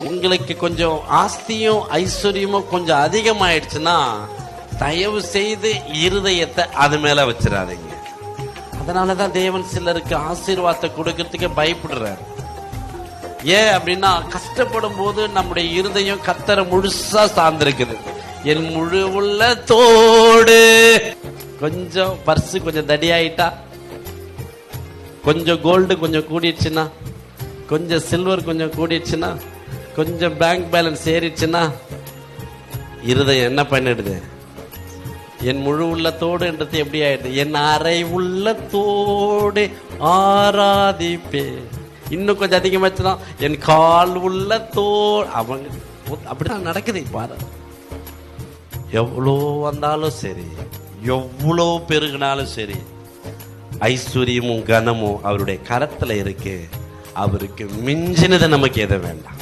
உங்களுக்கு கொஞ்சம் ஆஸ்தியும் ஐஸ்வர்யமும் கொஞ்சம் அதிகமாயிடுச்சுன்னா தயவு செய்து இருதயத்தை அது மேல வச்சிடாதீங்க. அதனாலதான் தேவன் சிலருக்கு ஆசீர்வாதத்தை கொடுக்கறதுக்கு பயப்படுறாரு. ஏன் அப்படின்னா, கஷ்டப்படும் போது நம்முடைய இருதயம் கர்த்தரை முழுசா சார்ந்திருக்குது. என் முழு உள்ளத்தோடு கொஞ்சம் பர்சு கொஞ்சம் தடியாயிட்டா, கொஞ்சம் கோல்டு கொஞ்சம் கூடிடுச்சுன்னா, கொஞ்சம் சில்வர் கொஞ்சம் கூடிடுச்சுன்னா, கொஞ்சம் பேங்க் பேலன்ஸ் ஏறிடுச்சுன்னா இருதயம் என்ன பண்ணிடுது? என் முழு உள்ளத்தோடுன்றது எப்படி ஆயிடுது? என் அரை உள்ளத்தோடு ஆராதிப்பே. இன்னும் கொஞ்சம் அதிகமாச்சுன்னா என் கால் உள்ளத்தோடு. அவங்க அப்படிதான் நடக்குது. பாரு, எவ்வளோ வந்தாலும் சரி, எவ்வளோ பெருகினாலும் சரி, ஐஸ்வர்யமும் கனமும் அவருடைய கரத்துல இருக்கு. அவருக்கு மிஞ்சினது நமக்கு எதை வேண்டாம்.